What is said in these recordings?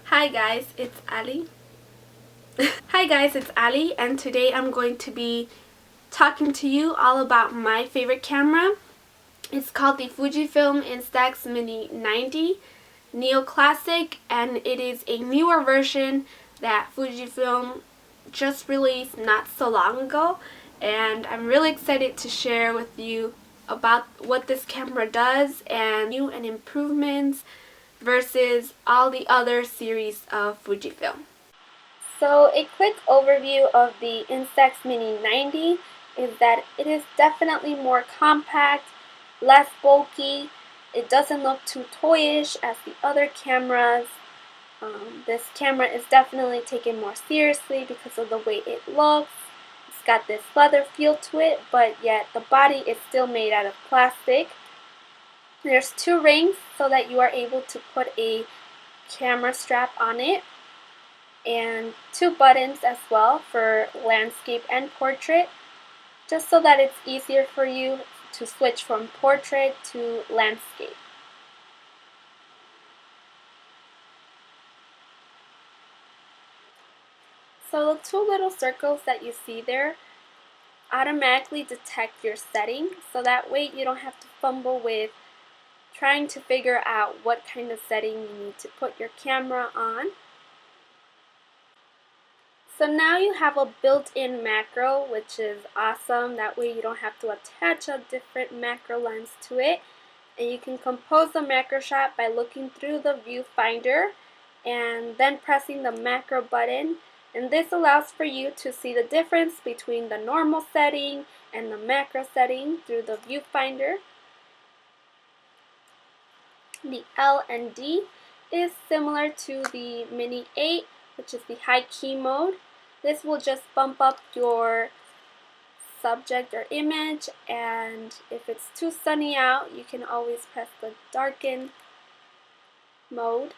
Hi guys, it's Ali. Hi guys, it's Ali, and today I'm going to be talking to you all about my favorite camera. It's called the Fujifilm Instax Mini 90 Neo Classic, and it is a newer version that Fujifilm just released not so long ago, and I'm really excited to share with you about what this camera does and new and improvements versus all the other series of Fujifilm. So a quick overview of the Instax Mini 90 is that it is definitely more compact, less bulky. It doesn't look too toyish as the other cameras. This camera is definitely taken more seriously because of the way it looks. It's got this leather feel to it, but yet the body is still made out of plastic. There's two rings so that you are able to put a camera strap on it, and two buttons as well for landscape and portrait, just so that it's easier for you to switch from portrait to landscape. So the two little circles that you see there automatically detect your setting, so that way you don't have to fumble with trying to figure out what kind of setting you need to put your camera on. So now you have a built-in macro, which is awesome. That way you don't have to attach a different macro lens to it. And you can compose the macro shot by looking through the viewfinder and then pressing the macro button. And this allows for you to see the difference between the normal setting and the macro setting through the viewfinder. The L and D is similar to the Mini 8, which is the high key mode. This will just bump up your subject or image, and if it's too sunny out, you can always press the darken mode.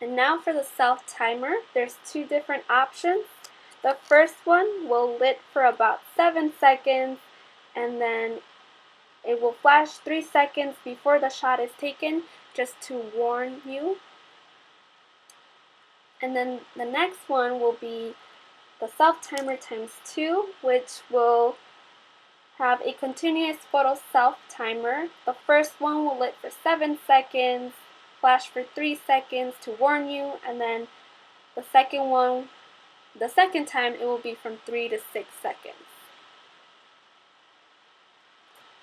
And now for the self timer, there's two different options. The first one will lit for about 7 seconds, and then it will flash 3 seconds before the shot is taken, just to warn you. And then the next one will be the self-timer ×2, which will have a continuous photo self-timer. The first one will lit for 7 seconds, flash for 3 seconds to warn you, and then the second time it will be from 3 to 6 seconds.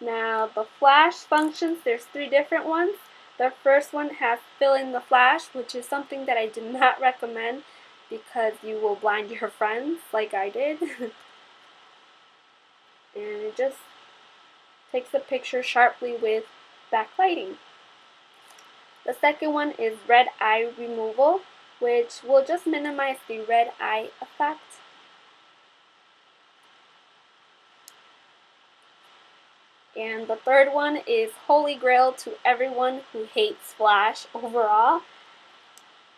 Now the flash functions, there's 3 different ones. The first one has fill in the flash, which is something that I do not recommend because you will blind your friends like I did. And it just takes a picture sharply with backlighting. The second one is red eye removal, which will just minimize the red eye effect. And the third one is holy grail to everyone who hates flash overall.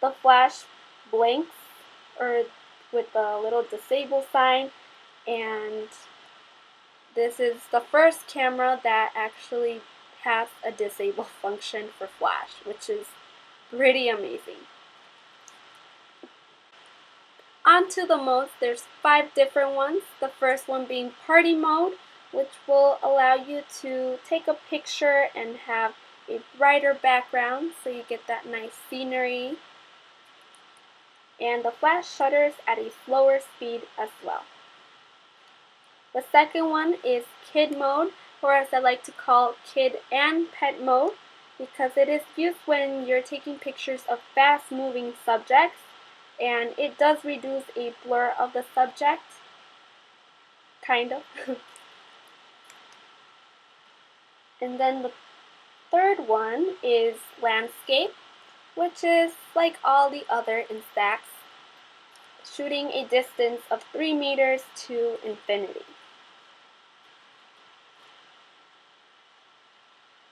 The flash blinks or with the little disable sign, and this is the first camera that actually has a disable function for flash, which is pretty amazing. On to the modes, there's 5 different ones. The first one being party mode, which will allow you to take a picture and have a brighter background so you get that nice scenery. And the flash shutters at a slower speed as well. The second one is kid mode, or as I like to call kid and pet mode, because it is used when you're taking pictures of fast moving subjects, and it does reduce a blur of the subject, kind of. And then the third one is landscape, which is like all the other Instax, shooting a distance of 3 meters to infinity.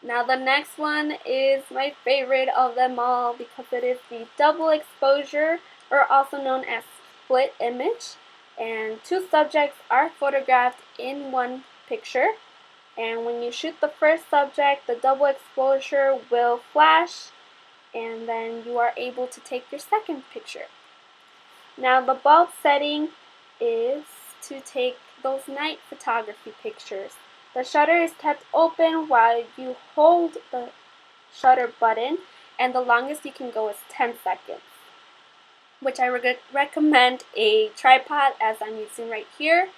Now the next one is my favorite of them all because it is the double exposure, or also known as split image, and 2 subjects are photographed in one picture, and when you shoot the first subject, the double exposure will flash, and then you are able to take your second picture. Now the bulb setting is to take those night photography pictures. The shutter is kept open while you hold the shutter button, and the longest you can go is 10 seconds, which I recommend a tripod as I'm using right here.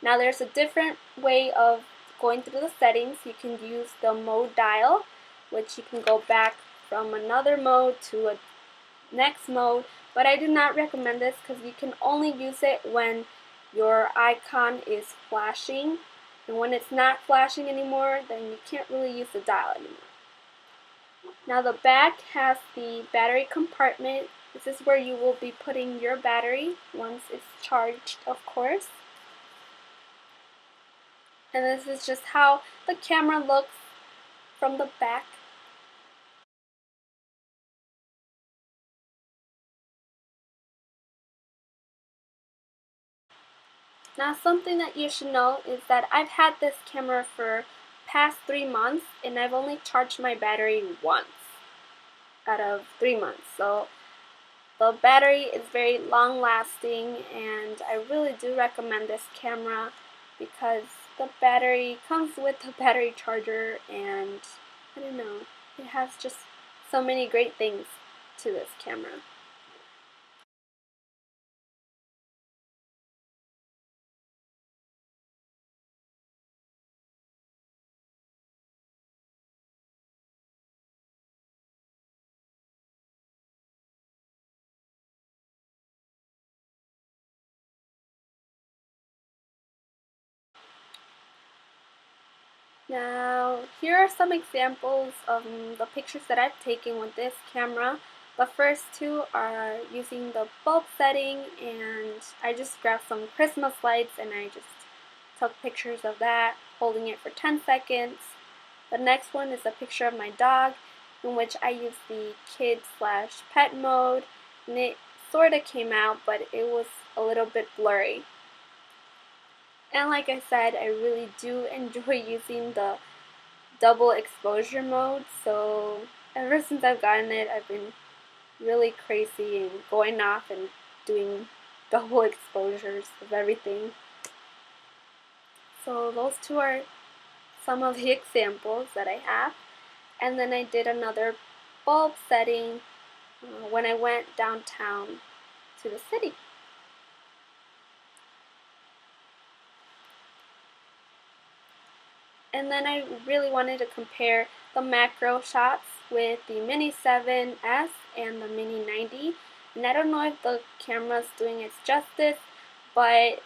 Now there's a different way of going through the settings. You can use the mode dial, which you can go back from another mode to a next mode, but I do not recommend this because you can only use it when your icon is flashing, and when it's not flashing anymore, then you can't really use the dial anymore. Now the back has the battery compartment. This is where you will be putting your battery once it's charged, of course. And this is just how the camera looks from the back. Now something that you should know is that I've had this camera for past 3 months, and I've only charged my battery once out of 3 months. So the battery is very long lasting, and I really do recommend this camera because the battery comes with a battery charger, and I don't know, it has just so many great things to this camera. Now, here are some examples of the pictures that I've taken with this camera. The first two are using the bulb setting, and I just grabbed some Christmas lights and I just took pictures of that, holding it for 10 seconds. The next one is a picture of my dog, in which I used the kid/pet mode, and it sort of came out, but it was a little bit blurry. And like I said, I really do enjoy using the double exposure mode, so ever since I've gotten it, I've been really crazy and going off and doing double exposures of everything. So those two are some of the examples that I have. And then I did another bulb setting when I went downtown to the city. And then I really wanted to compare the macro shots with the Mini 7S and the Mini 90. And I don't know if the camera's doing its justice, but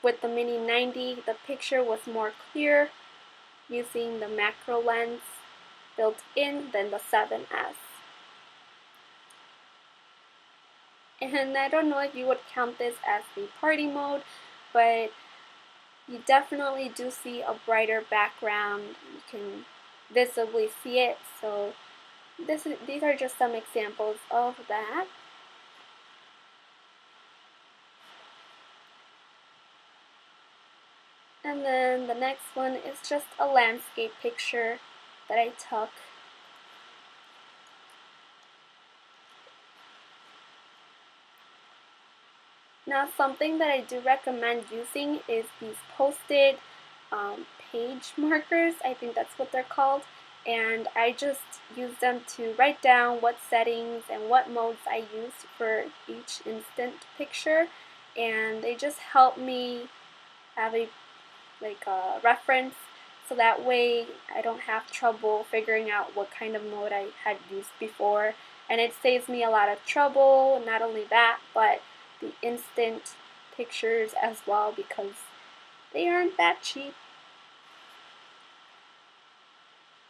with the Mini 90, the picture was more clear using the macro lens built in than the 7S. And I don't know if you would count this as the party mode, but you definitely do see a brighter background. You can visibly see it, so these are just some examples of that. And then the next one is just a landscape picture that I took. Now something that I do recommend using is these post-it page markers. I think that's what they're called. And I just use them to write down what settings and what modes I use for each instant picture. And they just help me have a reference, so that way I don't have trouble figuring out what kind of mode I had used before. And it saves me a lot of trouble, not only that, but the instant pictures as well, because they aren't that cheap.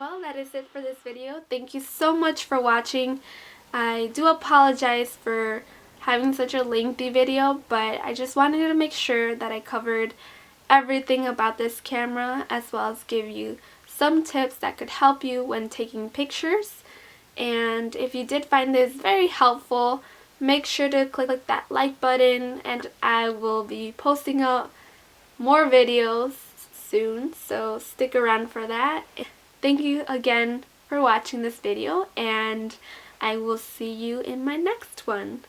Well, that is it for this video. Thank you so much for watching. I do apologize for having such a lengthy video, but I just wanted to make sure that I covered everything about this camera, as well as give you some tips that could help you when taking pictures. And if you did find this very helpful, make sure to click that like button, and I will be posting out more videos soon, so stick around for that. Thank you again for watching this video, and I will see you in my next one.